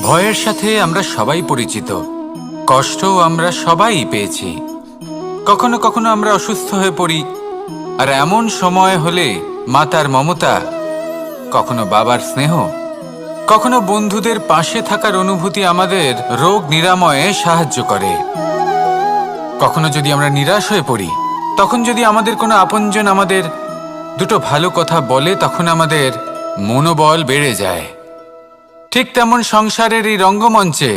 ভয়ের সাথে আমরা সবাই পরিচিত, কষ্টও আমরা সবাই পেয়েছি। কখনো কখনো আমরা অসুস্থ হয়ে পড়ি, আর এমন সময় হলে মাতার মমতা, কখনো বাবার স্নেহ, কখনো বন্ধুদের পাশে থাকার অনুভূতি আমাদের রোগ নিরাময়ে সাহায্য করে। কখনো যদি আমরা নিরাশ হয়ে পড়ি, তখন যদি আমাদের কোনো আপনজন আমাদের দুটো ভালো কথা বলে, তখন আমাদের মনোবল বেড়ে যায়। ঠিক তেমন সংসারের এই রঙ্গমঞ্চে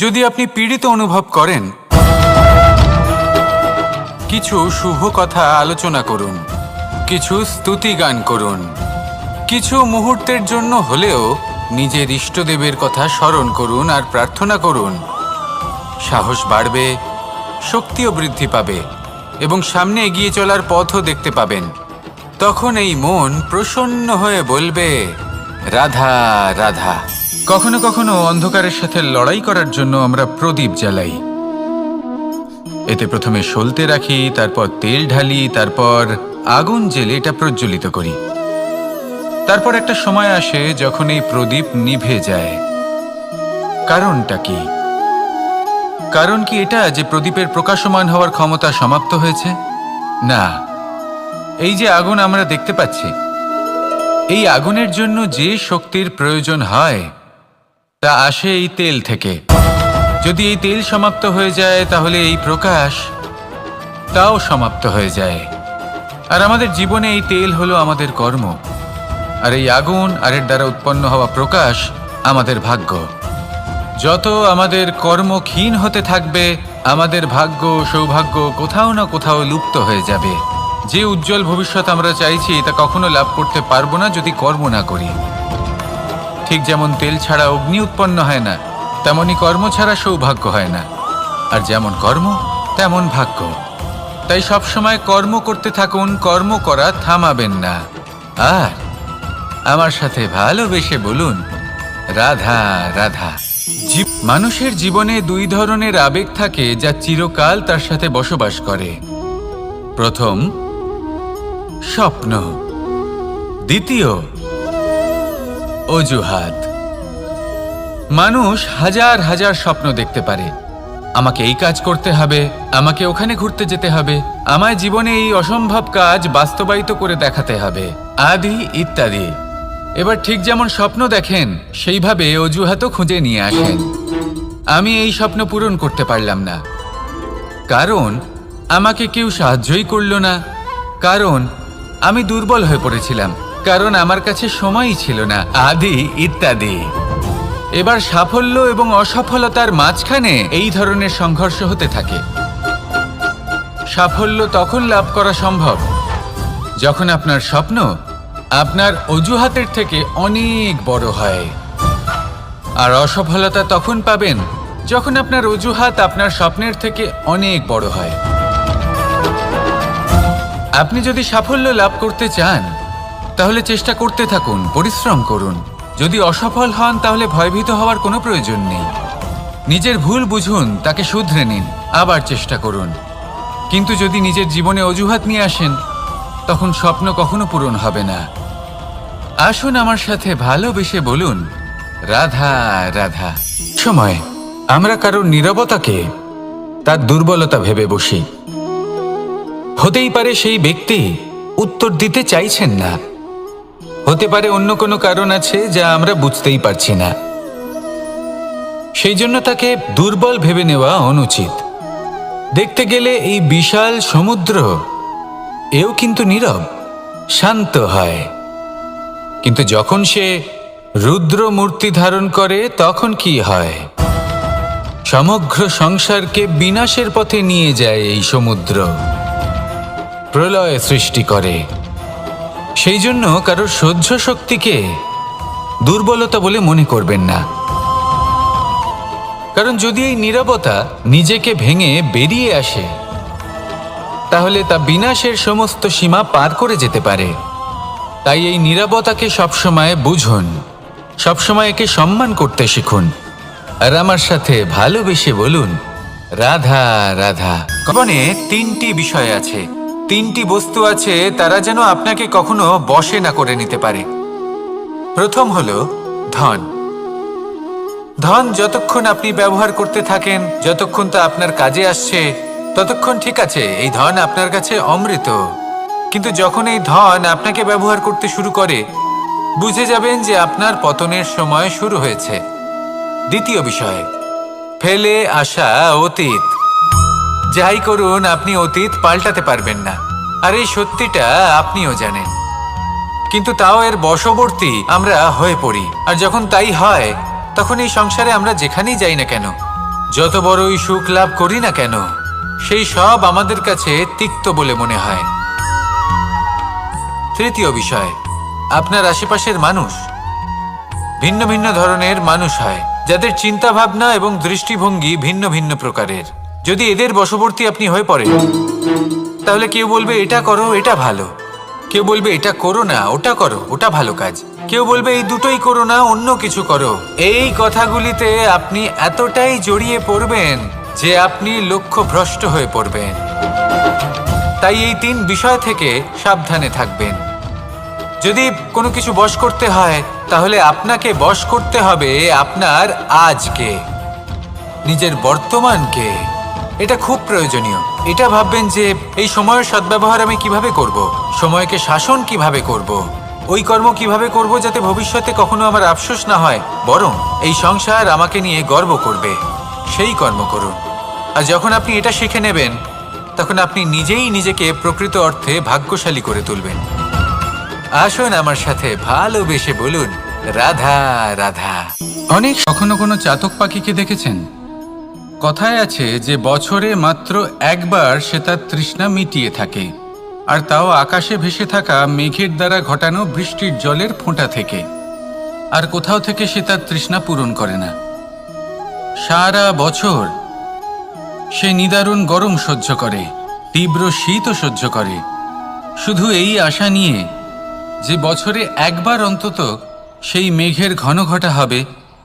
যদি আপনি পীড়িত অনুভব করেন, কিছু শুভ কথা আলোচনা করুন, কিছু স্তুতি গান করুন, কিছু মুহূর্তের জন্য হলেও নিজের ইষ্টদেবের কথা স্মরণ করুন আর প্রার্থনা করুন। সাহস বাড়বে, শক্তিও বৃদ্ধি পাবে এবং সামনে এগিয়ে চলার পথও দেখতে পাবেন। তখন এই মন প্রসন্ন হয়ে বলবে, রাধা রাধা। কখনো কখনো অন্ধকারের সাথে লড়াই করার জন্য আমরা প্রদীপ জ্বালাই। এতে প্রথমে সলতে রাখি, তারপর তেল ঢালি, তারপর আগুন জেলে এটা প্রজ্বলিত করি। তারপর একটা সময় আসে যখন এই প্রদীপ নিভে যায়। কারণটা কি? কারণ কি এটা যে প্রদীপের প্রকাশমান হওয়ার ক্ষমতা সমাপ্ত হয়েছে? না, এই যে আগুন আমরা দেখতে পাচ্ছি, এই আগুনের জন্য যে শক্তির প্রয়োজন হয় তা আসে এই তেল থেকে। যদি এই তেল সমাপ্ত হয়ে যায়, তাহলে এই প্রকাশ তাও সমাপ্ত হয়ে যায়। আর আমাদের জীবনে এই তেল হলো আমাদের কর্ম, আর এই আগুন আর এর দ্বারা উৎপন্ন হওয়া প্রকাশ আমাদের ভাগ্য। যত আমাদের কর্ম ক্ষীণ হতে থাকবে, আমাদের ভাগ্য সৌভাগ্য কোথাও না কোথাও লুপ্ত হয়ে যাবে। যে উজ্জ্বল ভবিষ্যৎ আমরা চাইছি তা কখনো লাভ করতে পারবো না যদি কর্ম না করি। ঠিক যেমন তেল ছাড়া অগ্নি উৎপন্ন হয় না, তেমনি কর্ম ছাড়া সৌভাগ্য হয় না। আর যেমন কর্ম তেমন ভাগ্য। তাই সবসময় কর্ম করতে থাকুন, কর্ম করা থামাবেন না। আর আমার সাথে ভালোবেসে বলুন, রাধা রাধা। মানুষের জীবনে দুই ধরনের আবেগ থাকে যা চিরকাল তার সাথে বসবাস করে। প্রথম, স্বপ্ন। দ্বিতীয়, অজুহাত। মানুষ হাজার হাজার স্বপ্ন দেখতে পারে। আমাকে এই কাজ করতে হবে, আমাকে ওখানে ঘুরতে যেতে হবে, আমায় জীবনে এই অসম্ভব কাজ বাস্তবায়িত করে দেখাতে হবে, আদি ইত্যাদি। এবার ঠিক যেমন স্বপ্ন দেখেন, সেইভাবে অজুহাতও খুঁজে নিয়ে আসেন। আমি এই স্বপ্ন পূরণ করতে পারলাম না, কারণ আমাকে কেউ সাহায্যই করল না, কারণ আমি দুর্বল হয়ে পড়েছিলাম, কারণ আমার কাছে সময়ই ছিল না, আদি ইত্যাদি। এবার সাফল্য এবং অসফলতার মাঝখানে এই ধরনের সংঘর্ষ হতে থাকে। সাফল্য তখন লাভ করা সম্ভব যখন আপনার স্বপ্ন আপনার অজুহাতের থেকে অনেক বড় হয়, আর অসফলতা তখন পাবেন যখন আপনার অজুহাত আপনার স্বপ্নের থেকে অনেক বড় হয়। আপনি যদি সাফল্য লাভ করতে চান, তাহলে চেষ্টা করতে থাকুন, পরিশ্রম করুন। যদি অসফল হন, তাহলে ভয়ভীত হওয়ার কোনো প্রয়োজন নেই। নিজের ভুল বুঝুন, তাকে শুধরে নিন, আবার চেষ্টা করুন। কিন্তু যদি নিজের জীবনে অজুহাত নিয়ে আসেন, তখন স্বপ্ন কখনো পূরণ হবে না। আসুন আমার সাথে ভালোবেসে বলুন, রাধা রাধা। সময় আমরা কারোর নীরবতাকে তার দুর্বলতা ভেবে বসি। হতেই পারে সেই ব্যক্তি উত্তর দিতে চাইছেন না, হতে পারে অন্য কোনো কারণ আছে যা আমরা বুঝতেই পারছি না। সেই জন্য তাকে দুর্বল ভেবে নেওয়া অনুচিত। দেখতে গেলে এই বিশাল সমুদ্র এও কিন্তু নীরব, শান্ত হয়। কিন্তু যখন সে রুদ্র মূর্তি ধারণ করে, তখন কি হয়? সমগ্র সংসারকে বিনাশের পথে নিয়ে যায় এই সমুদ্র, প্রলয় সৃষ্টি করে। সেই জন্য কারোর সহ্য শক্তিকে দুর্বলতা বলে মনে করবেন না, কারণ যদি এই নীরবতা নিজেকে ভেঙে বেরিয়ে আসে, তাহলে তা বিনাশের সমস্ত সীমা পার করে যেতে পারে। তাই এই নীরবতাকে সবসময় বুঝুন, সবসময় একে সম্মান করতে শিখুন, আর আমার সাথে ভালোবেসে বলুন, রাধা রাধা। জীবনে তিনটি বিষয় আছে, তিনটি বস্তু আছে, তারা যেন আপনাকে কখনো বশে না করে নিতে পারে। প্রথম হলো ধন। ধন যতক্ষণ আপনি ব্যবহার করতে থাকেন, যতক্ষণ তা আপনার কাজে আসছে, ততক্ষণ ঠিক আছে, এই ধন আপনার কাছে অমৃত। কিন্তু যখন এই ধন আপনাকে ব্যবহার করতে শুরু করে, বুঝে যাবেন যে আপনার পতনের সময় শুরু হয়েছে। দ্বিতীয় বিষয়, ফেলে আসা অতীত। যাই করুন, আপনি অতীত পাল্টাতে পারবেন না, আর এই সত্যিটা আপনিও জানেন। কিন্তু তাও এর বশবর্তী আমরা হয়ে পড়ি, আর যখন তাই হয়, তখন এই সংসারে আমরা যেখানেই যাই না কেন, যত বড়ই সুখ লাভ করি না কেন, সেই সব আমাদের কাছে তিক্ত বলে মনে হয়। তৃতীয় বিষয়, আপনার আশেপাশের মানুষ ভিন্ন ভিন্ন ধরনের মানুষ হয়, যাদের চিন্তা ভাবনা এবং দৃষ্টিভঙ্গি ভিন্ন ভিন্ন প্রকারের। যদি এদের বশবর্তী আপনি হয়ে পড়েন, তাহলে কেউ বলবে এটা করো, এটা ভালো। কেউ বলবে এটা করো না, ওটা করো, ওটা ভালো কাজ। কেউ বলবে এই দুটোই করো না, অন্য কিছু করো। এই কথাগুলিতে আপনি এতটাই জড়িয়ে পড়বেন যে আপনি লক্ষ্যভ্রষ্ট হয়ে পড়বেন। তাই এই 3 বিষয় থেকে সাবধানে থাকবেন। যদি কোনো কিছু বশ করতে হয়, তাহলে আপনাকে বশ করতে হবে আপনার আজকে, নিজের বর্তমানকে। এটা খুব প্রয়োজনীয়। এটা ভাববেন যে এই সময়ের সদ্ব্যবহার আমি কিভাবে করব, সময়কে শাসন কিভাবে করব, ওই কর্ম কিভাবে করব যাতে ভবিষ্যতে কখনো আমার আফসোস না হয়, বরং এই সংসার আমাকে নিয়ে গর্ব করবে, সেই কর্ম করুন। আর যখন আপনি এটা শিখে নেবেন, তখন আপনি নিজেই নিজেকে প্রকৃত অর্থে ভাগ্যশালী করে তুলবেন। আসুন আমার সাথে ভালোবেসে বলুন, রাধা রাধা। অনেক কখনো কোনো চাতক পাখিকে দেখেছেন? কথায় আছে যে বছরে মাত্র একবার সে তার তৃষ্ণা মিটিয়ে থাকে, আর তাও আকাশে ভেসে থাকা মেঘের দ্বারা ঘটানো বৃষ্টির জলের ফোঁটা থেকে। আর কোথাও থেকে সে তার তৃষ্ণা পূরণ করে না। সারা বছর সে নিদারুণ গরম সহ্য করে, তীব্র শীতও সহ্য করে, শুধু এই আশা নিয়ে যে বছরে একবার অন্তত সেই মেঘের ঘন ঘটা হবে,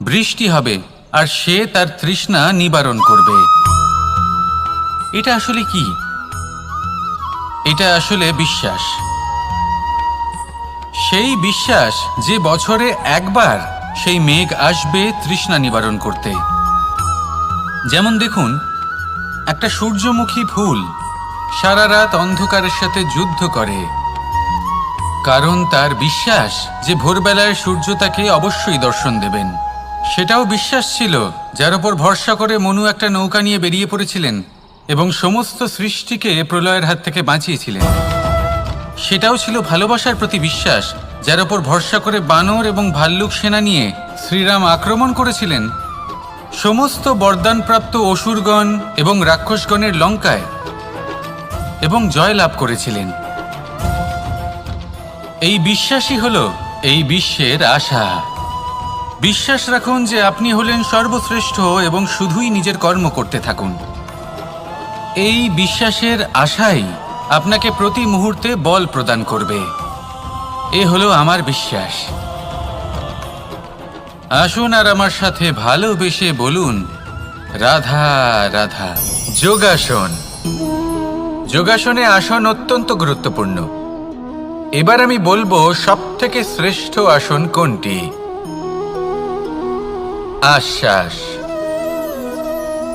বৃষ্টি হবে, আর সে তার তৃষ্ণা নিবারণ করবে। এটা আসলে কি? এটা আসলে বিশ্বাস। সেই বিশ্বাস যে বছরে একবার সেই মেঘ আসবে তৃষ্ণা নিবারণ করতে। যেমন দেখুন, একটা সূর্যমুখী ফুল সারা রাত অন্ধকারের সাথে যুদ্ধ করে, কারণ তার বিশ্বাস যে ভোরবেলায় সূর্য তাকে অবশ্যই দর্শন দেবেন। সেটাও বিশ্বাস ছিল যার উপর ভরসা করে মনু একটা নৌকা নিয়ে বেরিয়ে পড়েছিলেন এবং সমস্ত সৃষ্টিকে প্রলয়ের হাত থেকে বাঁচিয়েছিলেন। সেটাও ছিল ভালোবাসার প্রতি বিশ্বাস, যার উপর ভরসা করে বানর এবং ভাল্লুক সেনা নিয়ে শ্রীরাম আক্রমণ করেছিলেন সমস্ত বরদানপ্রাপ্ত অসুরগণ এবং রাক্ষসগণের লঙ্কায়, এবং জয় লাভ করেছিলেন। এই বিশ্বাসই হলো এই বিশ্বের আশা। বিশ্বাস রাখুন যে আপনি হলেন সর্বশ্রেষ্ঠ এবং শুধুই নিজের কর্ম করতে থাকুন। এই বিশ্বাসের আশাই আপনাকে প্রতি মুহূর্তে বল প্রদান করবে। এ হলো আমার বিশ্বাস। আসুন আর আমার সাথে ভালোবেসে বলুন, রাধা রাধা। যোগাসন। যোগাসনে আসন অত্যন্ত গুরুত্বপূর্ণ। এবার আমি বলবো সবথেকে শ্রেষ্ঠ আসন কোনটি। আশ্বাস।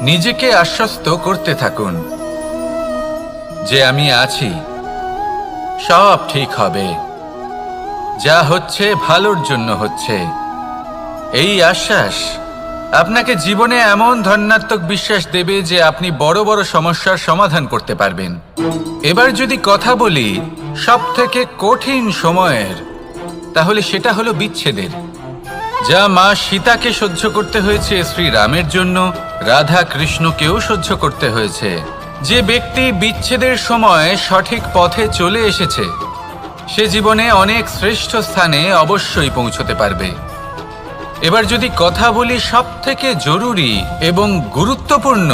নিজেকে আশ্বস্ত করতে থাকুন যে আমি আছি, সব ঠিক হবে, যা হচ্ছে ভালোর জন্য হচ্ছে। এই আশ্বাস আপনাকে জীবনে এমন ধন্যাত্মক বিশ্বাস দেবে যে আপনি বড় বড় সমস্যার সমাধান করতে পারবেন। এবার যদি কথা বলি সবথেকে কঠিন সময়ের, তাহলে সেটা হলো বিচ্ছেদের। যা মা সীতাকে সহ্য করতে হয়েছে শ্রীরামের জন্য, রাধা কৃষ্ণকেও সহ্য করতে হয়েছে। যে ব্যক্তি বিচ্ছেদের সময় সঠিক পথে চলে এসেছে, সে জীবনে অনেক শ্রেষ্ঠ স্থানে অবশ্যই পৌঁছতে পারবে। এবার যদি কথা বলি সবথেকে জরুরি এবং গুরুত্বপূর্ণ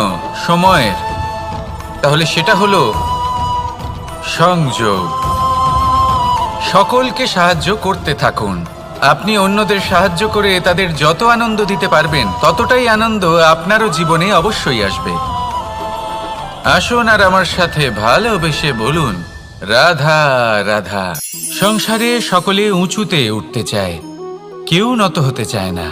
সময়ের, তাহলে সেটা হলো সংযোগ। সকলকে সাহায্য করতে থাকুন। আপনি অন্যদের সাহায্য করে তাদের যত আনন্দ দিতে পারবেন, ততটাই আনন্দ আপনারও জীবনে অবশ্যই আসবে। আসুন আর আমার সাথে ভালোবেসে বলুন, রাধা রাধা। সংসারে সকলে উঁচুতে উঠতে চায়, কেউ নত হতে চায় না।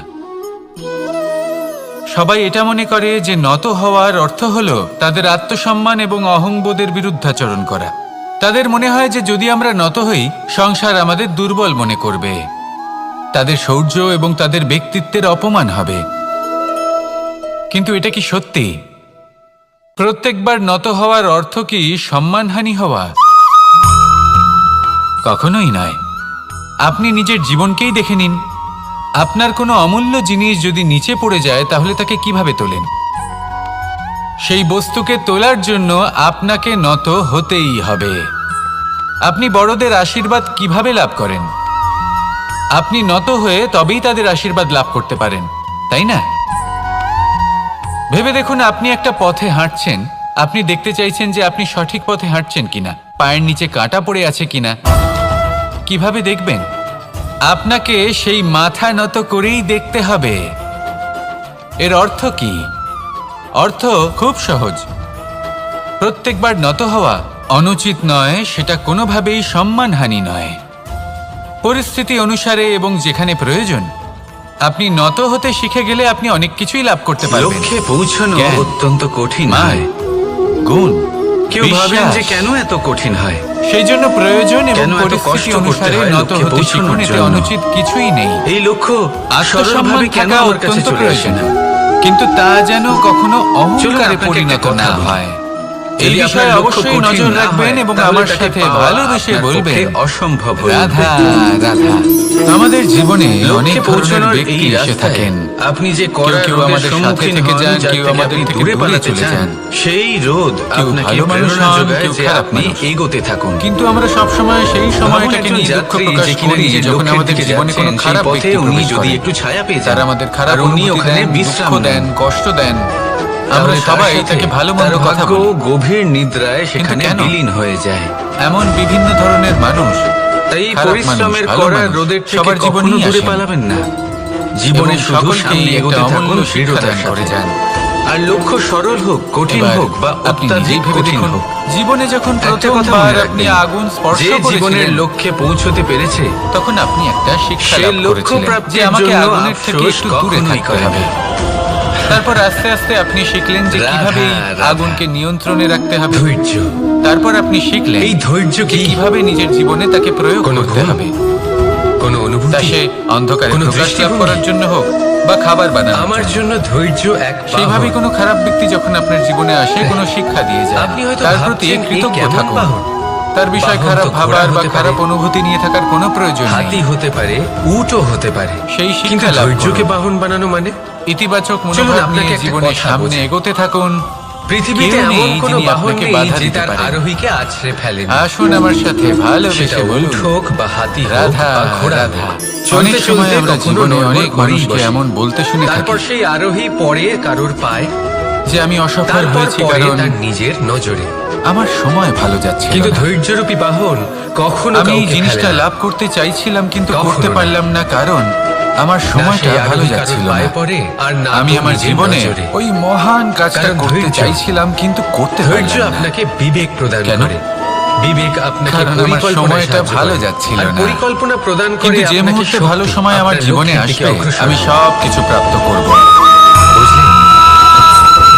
সবাই এটা মনে করে যে নত হওয়ার অর্থ হলো তাদের আত্মসম্মান এবং অহংবোধের বিরুদ্ধাচরণ করা। তাদের মনে হয় যে যদি আমরা নত হই, সংসার আমাদের দুর্বল মনে করবে, তাদের শৌর্য এবং তাদের ব্যক্তিত্বের অপমান হবে। কিন্তু এটা কি সত্যি? প্রত্যেকবার নত হওয়ার অর্থ কি সম্মানহানি হওয়া? কখনোই নয়। আপনি নিজের জীবনকেই দেখে নিন। আপনার কোনো অমূল্য জিনিস যদি নিচে পড়ে যায় তাহলে তাকে কিভাবে তোলেন? সেই বস্তুকে তোলার জন্য আপনাকে নত হতেই হবে। আপনি বড়দের আশীর্বাদ কিভাবে লাভ করেন? আপনি নত হয়ে তবেই তাদের আশীর্বাদ লাভ করতে পারেন, তাই না? ভেবে দেখুন, আপনি একটা পথে হাঁটছেন। আপনি দেখতে চাইছেন যে আপনি সঠিক পথে হাঁটছেন কিনা, পায়ের নিচে কাঁটা পড়ে আছে কিনা। কিভাবে দেখবেন? আপনাকে সেই মাথা নত করেই দেখতে হবে। এর অর্থ কি? অর্থ খুব সহজ। প্রত্যেকবার নত হওয়া অনুচিত নয়, সেটা কোনোভাবেই সম্মানহানি নয়। পরিস্থিতি অনুসারে এবং যেখানে প্রয়োজন আপনি নত হতে শিখে গেলে আপনি অনেক কিছুই লাভ করতে পারবেন। লক্ষ্যে পৌঁছানো অত্যন্ত কঠিন হয়। গুণ, কেউ ভাবেন যে কেন এত কঠিন হয়? সেই জন্য প্রয়োজন এবং পরিস্থিতি অনুসারে নত হতে শিখুন। এতে অনুচিত কিছুই নেই। এই লক্ষ্য আত্মসম্মান কেন থাকা আমার কাছে অত্যন্ত চলে আসে প্রয়োজন, না? কিন্তু তা যেন কখনো অহংকারে আপনাকে পরিণত একটা কথা না বলি। হয়। এই যদি বিষয়ে আপনার লক্ষ্য অবশ্যই কঠিন নজর না রাখবেন হয়, এবং তাহলে আমার তাকে সাথে পাওয়া ভালোবেসে আপনার বলবেন, পক্ষে অসম্ভব হয়ে রাধা উঠবে। রাধা। আমাদের জীবনে অনেক লক্ষ্যে ধরনের পৌঁছানোর ব্যক্তি এই এসে রাস্তায় থাকেন। আপনি যে কেউ কড়া কেউ রোদের আমাদের সাথে সম্মুখীন থেকে হন, যান, যার কেউ থেকে আমাদের আপনি থেকে দূরে দূরে পালাতে চলে চান, যান। সেই রোদ কেউ আপনাকে ভালো মানুষ প্রেরণা হন, যোগায় কেউ যে খারাপ আপনি মানুষ। এগোতে থাকুন। কিন্তু আমরা সবসময় সেই সময়টাকে ভাবুন নিয়ে একজন দুঃখ যাত্রী প্রকাশ যে কিনা করি নিজের যখন লক্ষ্যের আমাদের দিকে জীবনে কোনো যাচ্ছেন, সেই খারাপ পথে ব্যক্তি উনি প্রবেশ যদি করেন। একটু ছায়া পেয়ে যান, তারা আমাদের খারাপ আর উনি অনুভূতি ওখানে দেন, বিশ্রাম দুঃখ নেন, দেন, কষ্ট দেন। আমরা তাহলে তার সবাই সাথে তাকে ভালো মন্দ তার কথা ভাগ্য বলি। গভীর নিদ্রায় সেখানে কেন? বিলীন হয়ে যায়। এমন বিভিন্ন ধরনের মানুষ, তাই খারাপ পরিশ্রমের মানুষ, ভালো কড়া মানুষ, রোদের থেকে সবার কখনো জীবনেই দূরে আসেন। পালাবেন না। জীবনে এবং শুধু সকলকেই সামনে একটা এগোতে থাকুন অমূল্য শিক্ষা দৃঢ়তার দান করে সাথে। যান। আর লক্ষ্য সরল হোক, কঠিন এবার হোক বা আপনি অত্যাধিক নিজেই ভেবে কঠিন দেখুন, হোক, জীবনে যখন একটা কথা প্রথমবার মনে আপনি রাখবেন, আগুন স্পর্শ যে জীবনের করেছিলেন, লক্ষ্যে পৌঁছতে পেরেছে তখন আপনি একটা শিক্ষা সে লাভ লক্ষ্য করেছিলেন যে প্রাপ্তির আমাকে জন্য আগুনের থেকে আফসোস একটু দূরে কখনোই থাকতে করে হবে। না। তারপর আস্তে আস্তে আপনি শিখলেন যে রাধা, কিভাবে এই রাধা। আগুনকে নিয়ন্ত্রণে রাখতে হবে। ধৈর্য, তারপর আপনি শিখলেন এই ধৈর্য যে কি কিভাবে নিজের জীবনে তাকে প্রয়োগ কোনো করতে গুণ? হবে। কোনো তা অনুভূতি, সে অন্ধকারে কোনো প্রকাশ লাভ দৃষ্টিভঙ্গি? করার জন্য হোক বা খাবার বানানো। আমার জন্য ধৈর্য এক সেইভাবে বাহন। কোনো খারাপ ব্যক্তি যখন আপনার জীবনে আসে কোনো শিক্ষা দিয়ে যায়, আপনি হয়তো তার প্রতি ভাবছেন, কৃতজ্ঞ এই কেমন থাকুন। বাহন? তার বিষয়ে বাহন খারাপ তো ভাবার ঘোড়া বা হতে খারাপ পারে, অনুভূতি নিয়ে থাকার কোনো প্রয়োজন হাতি নেই। হতে পারে, উটও হতে পারে, সেই কিন্তু শিক্ষা লাভ ধৈর্যকে করুন। বাহন বানানো মানে ইতিবাচক চলুন মনোভাব আপনাকে নিয়ে একটা জীবনে কথা সামনে বোঝাই। এগোতে থাকুন। পৃথিবীতে কেউ নেই এমন কোনো যিনি বাহন আপনাকে নেই বাধা যে দিতে তার পারে। আরোহীকে আছড়ে ফেলেন। আসুন আমার সাথে সেটা ভালোবেসে উট বলুন, হোক বা হাতি হোক রাধা বা ঘোড়া রাধা। হোক। অনেক চলতে সময় চলতে আমরা কখনো জীবনে নড়বড় অনেক করেই মানুষকে বসি। এমন বলতে শুনে থাকি তারপর সেই আরোহী পড়ে কারোর পায়, যে আমি অসফল তারপর হয়েছি পরে কারণ তার নিজের নজরে। আমার সময় ভালো যাচ্ছে কিন্তু না। ধৈর্যরূপী বাহন কখনো আমি এই কাউকে জিনিসটা ফেলে না। লাভ করতে চাইছিলাম কিন্তু কখনো করতে না। পারলাম না কারণ আমার না সময়টা সেই ভালো আরোহী কারোর যাচ্ছিল পায়ে না। পড়ে, আর না আমি তো আমার নিজের জীবনে নজরে। ওই মহান কাজটা কারণ করতে ধৈর্য- চাইছিলাম কিন্তু করতে ধৈর্য পারলাম না। আপনাকে বিবেক প্রদান কেন? করে। বিবেক আপনাকে কারণ আমার পরিকল্পনায় সময়টা সাহায্য ভালো করে। যাচ্ছিল আর না। পরিকল্পনা প্রদান করে কিন্তু যে আপনাকে মুহূর্তে শক্তি, ভালো সময় আমার আপনার জীবনে লক্ষ্যের দিকে আসবে অগ্রসর আমি হন। সব কিছু প্রাপ্ত করব। বুঝলেন?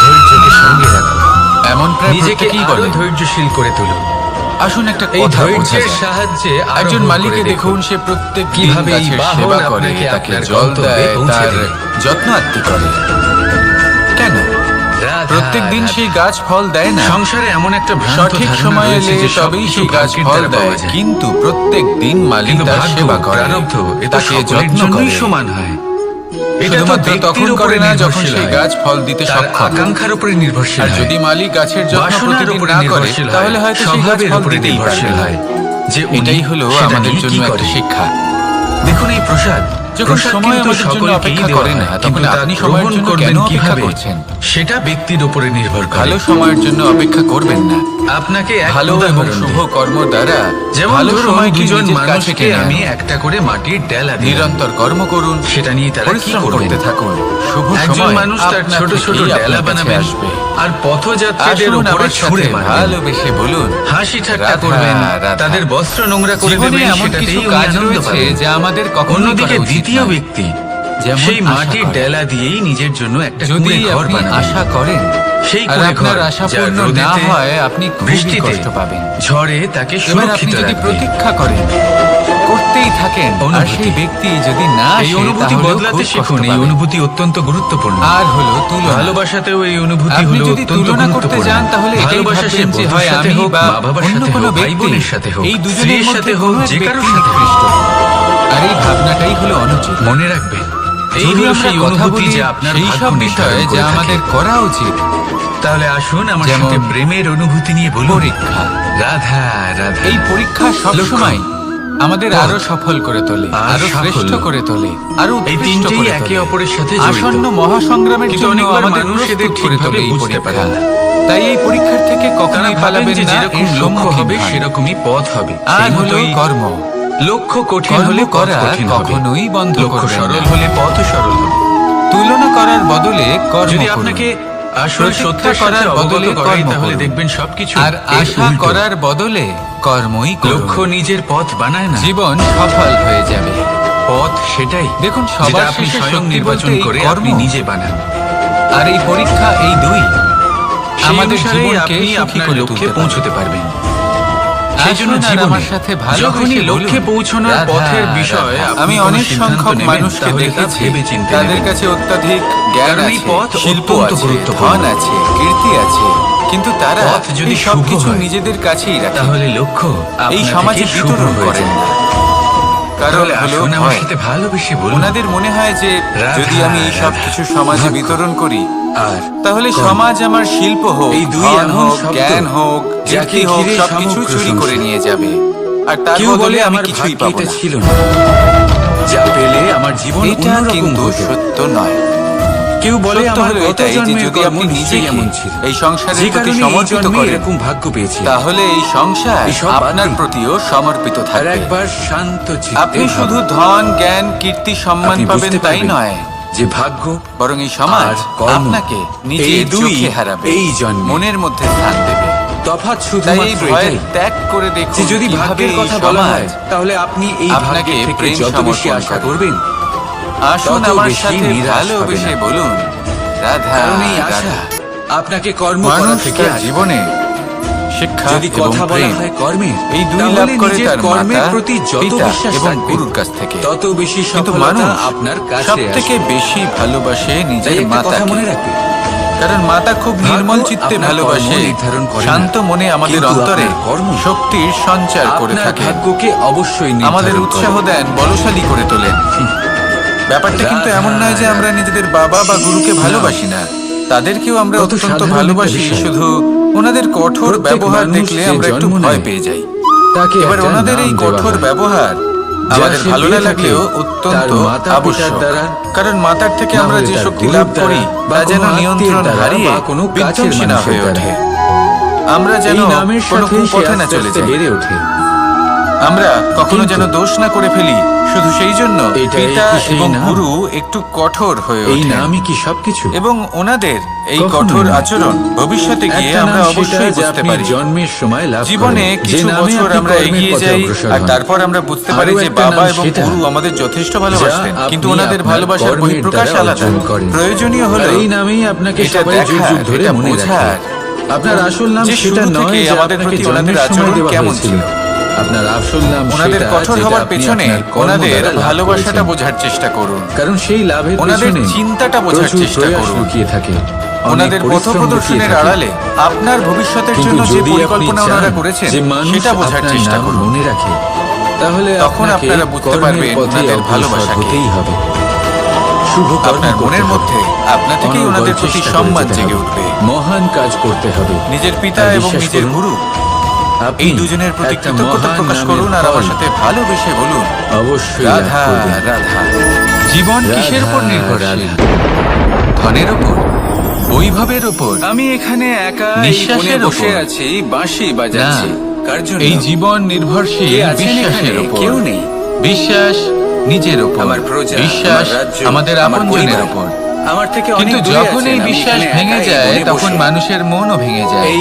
ধৈর্যকে সঙ্গে রাখুন, এমন প্রায় নিজেকে প্রত্যেকেই আরো বলে। ধৈর্যশীল করে তুলুন। আসুন একটা এই কথা বোঝা ধৈর্যের যায়। সাহায্যে একজন আরোহণ মালিকে করে দেখুন, সে প্রত্যেক দিন কিভাবে এই গাছের বাহন সেবা করে, আপনাকে তাকে আপনার জল গন্তব্যে দেয়, পৌঁছে তার দেবে। যত্ন আত্তি করে। কেন? রাধা, প্রত্যেক দিন রাধা। সেই গাছ ফল দেয় না। সংসারে এমন একটা ভ্রান্ত সঠিক ধারণা সময় রয়েছে এলে যে তবেই সবকিছু সেই গাছ ভাগ্যের ফল দ্বারা পাওয়া দেয়, যায়। কিন্তু প্রত্যেক দিন মালিক কিন্তু তার ভাগ্য, সেবা করে, প্রারব্ধ এ তো তাকে সকলের যত্ন জন্যই করে। সমান হয়। এটা তো শুধুমাত্র ব্যক্তির তখন উপরে করে না যখন নির্ভরশীল সেই হয়। গাছ ফল দিতে তার সক্ষম। আকাঙ্ক্ষার উপরে নির্ভরশীল আর হয়। যদি মালিক গাছের যত্ন বাসনার প্রতিদিন উপরে না করে নির্ভরশীল হয়। তাহলে হয়তো সেই গাছ স্বভাবের ফল উপরে দিতেই নির্ভরশীল পারবে না। হয়। যে উনি এটাই হলো সেটা আমাদের নিয়ে জন্য কি একটা করে। শিক্ষা। দেখুন এই প্রসাদ, যখন প্রসাদ সময় কিন্তু আমাদের জন্য সকলকেই অপেক্ষা দেওয়া করে না, হয়, তখন কিন্তু তা আপনি সময়ের গ্রহণ জন্য করবেন কেন অপেক্ষা কিভাবে, করছেন? সেটা ব্যক্তির উপরে নির্ভর করে। ভালো সময়ের জন্য অপেক্ষা করবেন না। আপনাকে এক ভালো এবং উদাহরণ শুভ দিই। কর্ম দ্বারা যেমন ভালো ধরুন সময়কে দুজন নিজের কাছে মানুষকে টেনে আমি আনুন। একটা করে মাটির ডেলা দিলাম। নিরন্তর কর্ম করুন, সেটা নিয়ে তারা কি পরিশ্রম করবেন? করতে থাকুন। শুভ একজন সময় মানুষ তার আপনা ছোট ছোট থেকেই ডেলা আপনার কাছে বানাবেন আসবে। আর পথযাত্রীদের আসুন উপরে আমার ছুঁড়ে সাথে মারবেন। ভালোবেসে বলুন, হাসি ঠাট্টা রাধা, করবেন, রাধা। তাদের বস্ত্র নোংরা করে জীবনে দেবেন, এমন কিছু সেটাতেই উনি কাজ আনন্দ রয়েছে পাবেন। যা আমাদের কখনোই অন্যদিকে করা উচিত দ্বিতীয় নয়। ব্যক্তি যেমন সেই আশা মাটির করেন। ডেলা দিয়েই নিজের জন্য একটা যদি কুঁড়ে ঘর আপনি বানাবেন। আশা করেন সেই আর কুঁড়ে আপনার ঘর আশা যা পূর্ণ না রোদেতে, হয়, আপনি খুবই বৃষ্টিতে, কষ্ট পাবেন। ঝড়ে তাকে এবার আপনি সুরক্ষিত যদি রাখবে। প্রতীক্ষা করেন, করতেই থাকেন, আর অনুভূতি। সেই ব্যক্তি যদি না এই আসে, অনুভূতি তাহলেও বদলাতে খুব শিখুন। কষ্ট এই পাবেন। অনুভূতি অত্যন্ত গুরুত্বপূর্ণ। আর হলো তুলনা। ভালোবাসাতেও এই অনুভূতি আপনি হলো যদি অত্যন্ত তুলনা করতে গুরুত্বপূর্ণ। যান, তাহলে এটাই ভালোবাসা সে ভাববেন যে বন্ধুর হয় সাথে আমি হোক, বা মা বাবার অন্য সাথে কোনো হোক, ভাই ব্যক্তি, বোনের সাথে হোক, এই দুজনের স্ত্রীর মধ্যে সাথে হোক, কোনো এক যে কারোর ব্যক্তি সাথে হোক। নিকৃষ্ট। আর এই ভাবনাটাই হলো অনুচিত। মনে রাখবেন, এই যদি হলো আমরা সেই কথা অনুভূতি বলি যা আপনার সেই ভাগ্য সব নির্ধারণ বিষয়ে করে যা থাকে। আমাদের করা উচিত, তাহলে আসুন আমার যেমন সাথে প্রেমের অনুভূতি নিয়ে বলুন। পরীক্ষা। রাধা রাধা। এই পরীক্ষা সবসময় আমাদের পথ। আরো সফল করে তোলে, আর আরো সাফল্য। শ্রেষ্ঠ করে তোলে, আরো এই উৎকৃষ্ট তিনটেই করে একে তোলে। অপরের সাথে জড়িত। আসন্ন মহাসংগ্রামের কিন্তু জন্য অনেকবার আমাদের মানুষ এদের প্রস্তুত করে ঠিকভাবে তোলে এই বুঝতে পরীক্ষা। পারেন না। তাই এই পরীক্ষার থেকে তারা কখনোই ভাবেন পালাবেন যে না, যেরকম এর লক্ষ্য সম্মুখীন হবে হন। সেরকমই পথ হবে। আর সেই হলো মতোই কর্ম। লক্ষ্য কঠিন কর্ম হলে পথ করা কঠিন হবে। কখনোই বন্ধ লক্ষ্য করবেন সরল না। হলে পথও সরল হবে। তুলনা করার বদলে কর্ম যদি করুন। আপনাকে আসল প্রতীক্ষা সত্যের সাথে করার অবগত বদলে করাই কর্ম তাহলে করুন। দেখবেন সবকিছু আর এর আশা উল্টো। করার বদলে কর্মই করুন। লক্ষ্য নিজের পথ বানায় না, জীবন সফল হয়ে যাবে। পথ সেটাই দেখুন, যেটা সবার আপনি শেষে স্বয়ং সত্যি নির্বাচন বলতে এই করে কর্ম। আপনি নিজে বানান। আর এই পরীক্ষা, এই দুই সেই আমাদের অনুসারেই জীবনকে আপনি সুখী আপনার করে লক্ষ্যে তুলতে পারে। পৌঁছতে পারবেন। সেই আসুন জন্য আর জীবনে আমার সাথে ভালোবেসে যখনই বলুন, লক্ষ্যে পৌঁছানোর রাধা, পথের বিষয়ে রাধা। আপনি আমি কোনো অনেক সিদ্ধান্ত সংখ্যক নেবেন, মানুষকে তাহলে তা দেখেছি, ভেবেচিন্তে তাদের নেবেন। কাছে অত্যাধিক জ্ঞান কারণ এই আছে, পথ শিল্প অত্যন্ত আছে, গুরুত্বপূর্ণ। ধন আছে, কীর্তি আছে, কিন্তু তারা পথ যদি এই শুভ সবকিছু হয়, নিজেদের কাছেই রাখে, তাহলে লক্ষ্য এই আপনা সমাজে থেকেই শুভ বিতরণ হয়ে করেন যায়। না। কারণ তাহলে হলো আসুন আমার ভয়। সাথে ভালোবেসে বলুন, ওনাদের মনে হয় যে রাধা, যদি আমি এই সব রাধা, কিছু সমাজে ভাগ্য। বিতরণ করি, আর তাহলে কর্ম। সমাজ আমার শিল্প হোক, এই দুই ধন এমন হোক, শব্দ, জ্ঞান হোক, যাকে কীর্তি হোক, ঘিরে সবকিছু সমগ্র চুরি করে সংসার। নিয়ে যাবে। আর তার কেউ বদলে বলে আমি আমার কিছুই ভাগ্যে পাবো এটা না। ছিল না, যা পেলে আমার জীবন এটা অন্যরকম কিন্তু হতো। সত্য নয়। কেউ বলে সত্য আমার হলো গত এটাই যে জন্মের যদি কর্ম আপনি নিশ্চয়ই নিজেকে এমন ছিল, এই সংসারের যে প্রতি কারণে এই সমর্পিত জন্মে করেন, এরকম ভাগ্য পেয়েছি। তাহলে এই সংসার এসব বাদ আপনার দিন। প্রতিও সমর্পিত আর থাকবে। একবার শান্ত চিত্তে আপনি ভাবুন। শুধু ধন, জ্ঞান, কীর্তি, সম্মান আপনি পাবেন বুঝতে তাই পারবেন নয়, যে ভাগ্য বরং এই সমাজ আর কর্ম, আপনাকে নিজের এই দুই চোখে হারাবে, এই জন্মে। মনের মধ্যে স্থান দেবে। তফাৎ তাই এই শুধুমাত্র ভয় এটাই ত্যাগ করে দেখুন যে যদি কিভাবে ভাগ্যের এই কথা বলা হয়, সমাজ তাহলে আপনি এই আপনাকে ভাগ্যের থেকে প্রেম যত বেশি সমর্পণ আশা করে। করবেন, আসুন তত আমার বেশি সাথে নিরাশ ভালোবেসে হবে না। বলুন, রাধা, কারণ এই আশা রাধা। আপনাকে কর্ম করা মানুষ থেকে তার আটকায়। জীবনে শিক্ষা যদি এবং কথা বলা প্রেম হয় কর্মের, এই দুই তাহলে লাভ করে নিজের তার কর্মের মাতা, প্রতি যত পিতা বিশ্বাস এবং রাখবেন, গুরুর কাছ থেকে, তত বেশি কিন্তু সফলতা মানুষ আপনার কাছে সব থেকে আসবে। বেশি ভালোবাসে তাই নিজের একটা কথা মাতাকে। মনে রাখবেন, কারণ মাতা খুব ভাগ্য নির্মল চিত্তে আপনার ভালোবাসে, কর্ম নির্ধারণ করে না, শান্ত মনে আমাদের কিন্তু অন্তরে আপনার কর্ম শক্তির সঞ্চার করে আপনার থাকে, ভাগ্যকে অবশ্যই নির্ধারণ আমাদের করে। উৎসাহ দেন, বলশালী করে তোলেন। ব্যাপারটা কিন্তু রাধা, এমন নয় যে আমরা নিজেদের বাবা বা গুরুকে ভালোবাসি না, তাদেরকেও আমরা কত অত্যন্ত সাধারণ ভালোবাসি, একটা বিষয়। শুধু ওনাদের কঠোর প্রত্যেক ব্যবহার মানুষ দেখলে যে আমরা একটু জন্ম ভয় নেয়, পেয়ে যাই। তাকে এবার একটা ওনাদের এই নাম দেওয়া কঠোর হয়। ব্যবহার যা আমাদের সে ভালো পেয়ে না লাগলেও থাকে অত্যন্ত তার মাতা-পিতার আবশ্যক। দ্বারা, কারণ মাতার থেকে না আমরা হলে যে তার শক্তি গুরুর লাভ দ্বারা, করি বা তা যেন কোনো নিয়ন্ত্রণ আত্মীয়ের দ্বারা, হারিয়ে বা কোনো কাছের বিধ্বংসী না মানুষের হয়ে দ্বারা। ওঠে। আমরা যেন এই নামের কোনো সাথে সে কুপথে না আস্তে চলে আস্তে যাই, বেড়ে ওঠে। আমরা কখনো কিন্তু যেন দোষ না করে ফেলি, শুধু সেই জন্য এটাই পিতা কি সেই এবং নাম? গুরু একটু কঠোর হয়ে এই ওঠে, নামই কি সবকিছু? এবং ওনাদের এই কখনোই কঠোর নয়। আচরণ ভবিষ্যতে গিয়ে একটা আমরা নাম অবশ্যই সেটা যে বুঝতে আপনি পারি। জন্মের সময় লাভ জীবনে করেন, যে কিছু নামে বছর আপনি আমরা কর্মের এগিয়ে পথে যাই, অগ্রসর আর হন। তারপর আমরা বুঝতে আরো পারি যে একটা বাবা নাম এবং সেটা, গুরু আমাদের যথেষ্ট যা ভালোবাসতেন, আপনি কিন্তু ওনাদের আপনার ভালোবাসার কর্মের বহিঃপ্রকাশ দ্বারা আলাদা। অর্জন করেন। প্রয়োজনীয় হলো আর এই নামেই আপনাকে এটা সবাই যুগ দেখার, যুগ ধরে এটা মনে বোঝার রাখে। আপনার আসল নাম যে সেটা শুরু নয় থেকে যে আমাদের আপনাকে প্রতি ওনাদের জন্মের সময় আচরণ দেওয়া কেমন হয়েছিল। ছিল। আপনার আসল নাম ওনাদের সেটা কঠোর যেটা হওয়ার আপনি পেছনে আপনার কর্ম ওনাদের দ্বারা লাভ ভালোবাসাটা করেছেন। বোঝার চেষ্টা করুন, কারণ সেই লাভের ওনাদের পেছনে চিন্তাটা বোঝার প্রচুর চেষ্টা প্রয়াস করুন। লুকিয়ে থাকে, ওনাদের অনেক পথ পরিশ্রম প্রদর্শনের লুকিয়ে থাকে। আড়ালে আপনার ভবিষ্যতের কিন্তু জন্য যে যদি পরিকল্পনা আপনি ওনারা চান করেছেন যে মানুষ সেটা বোঝার আপনার চেষ্টা নাম করুন, মনে রাখে, তাহলে তখন আপনাকে আপনারা বুঝতে কর্মের পারবেন পথে ওনাদের অগ্রসর ভালোবাসাকে। হতেই হবে। শুভ কর্ম আপনার করতে মনের হবে। মধ্যে আপনা থেকেই অনর্গল ওনাদের প্রতি চেষ্টা করে সম্মান যেতে জেগে হবে। উঠবে। মহান কাজ করতে হবে। নিজের পিতা আর এবং বিশ্বাস নিজের করুন, গুরু আপনি এই দুজনের প্রতি একটা কৃতজ্ঞতা মহান প্রকাশ নামের করুন, আর আমার ফল সাথে ভালোবেসে বলুন, অবশ্যই লাভ রাধা, করবেন। রাধা। জীবন কিসের উপর রাধা, নির্ভরশীল? রাধা। ধনের উপর, বৈভবের উপর, আমি এখানে একা এই বিশ্বাসের কোণে বসে ওপর। আছি, বাঁশি না, বাজাচ্ছি। কার জন্য? এই জীবন নির্ভরশীল কে আছেন বিশ্বাসের এখানে? উপর। কেউ নেই। বিশ্বাস নিজের উপর, আমার প্রজা, বিশ্বাস আমার রাজ্য, আমাদের আমার আপনজনের পরিবার। উপর। আমার থেকে অনেক কিন্তু দূরে যখন আছেন, এই আমি বিশ্বাস এখানে ভেঙে একা এই যায়, কোণে তখন বসে। মানুষের মনও ভেঙে যায়। এই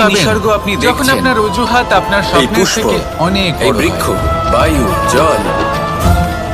পাবেন নিসর্গ আপনি যখন দেখছেন? আপনার অজুহাত আপনার এই স্বপ্নের পুষ্প, থেকে অনেক এই বড় বৃক্ষ, হয়। বায়ু, জল,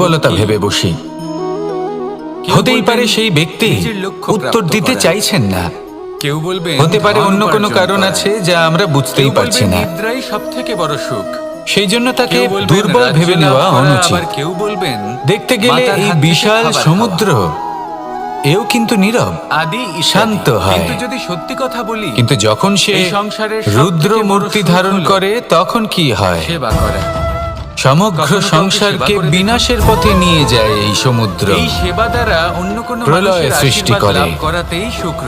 দুর্বলতা ভেবে বসি। হতেই পারে সেই ব্যক্তি নিজের লক্ষ্য উত্তর প্রাপ্ত দিতে করা। চাইছেন না, কেউ বলবেন হতে পারে ধন অন্য কোনো উপার্জন কারণ করা। আছে যা আমরা বুঝতেই পারছি না। নিদ্রাই সবথেকে বড় সুখ। সেই জন্য তাকে কেউ বলবেন দুর্বল রাজ্য ভেবে লাভ নেওয়া করা, অনুচিত। আবার কেউ বলবেন দেখতে গেলে মাতার এই হাত থেকে বিশাল খাবার সমুদ্র এও কিন্তু নীরব, আদি ইত্যাদি। শান্ত হয়। কিন্তু যদি সত্যি কথা বলি, কিন্তু যখন সে এই সংসারের সবথেকে রুদ্র বড় মূর্তি সুখ ধারণ হলো করে তখন কি হয়? সেবা করা। সমগ্র কখনো কাউকে সংসারকে সেবা করে বিনাশের পথে নিয়ে যায় এই সমুদ্র। এই সেবা দ্বারা অন্য কোনো প্রলয় মানুষের সৃষ্টি আশীর্বাদ করে। লাভ করাতেই সুখ